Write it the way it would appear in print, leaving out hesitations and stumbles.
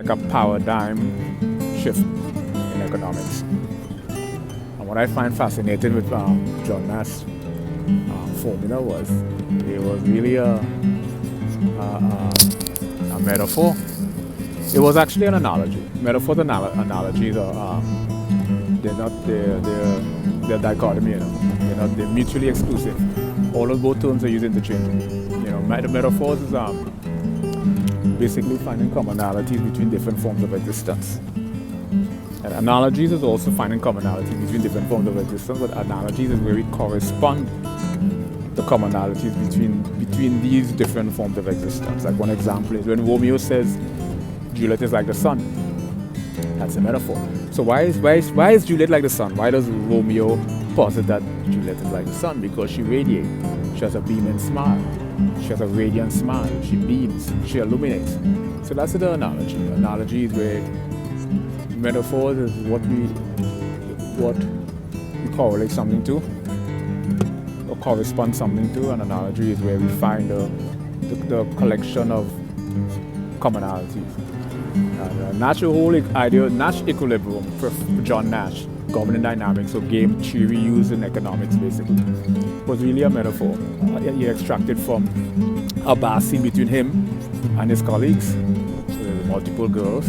like a paradigm shift in economics. And what I find fascinating with John Nash's formula was it was really a metaphor. It was actually an analogy. Metaphors and analogies are they're dichotomy, they're mutually exclusive. All of both terms are used interchangeably. Metaphors is basically finding commonalities between different forms of existence. And analogies is also finding commonalities between different forms of existence, but analogies is where we correspond the commonalities between these different forms of existence. Like one example is when Romeo says Juliet is like the sun. That's a metaphor. So why is Juliet like the sun? Why does Romeo posit that Juliet is like the sun? Because she radiates. She has a beaming smile. She has a radiant smile. She beams. She illuminates. So that's the analogy. Analogy is where metaphors is what we correlate something to or correspond something to. An analogy is where we find the collection of commonalities. Nash, the whole idea, Nash equilibrium, for John Nash, governing dynamics, so game theory used in economics basically, was really a metaphor. He extracted from a bar scene between him and his colleagues. So there were multiple girls.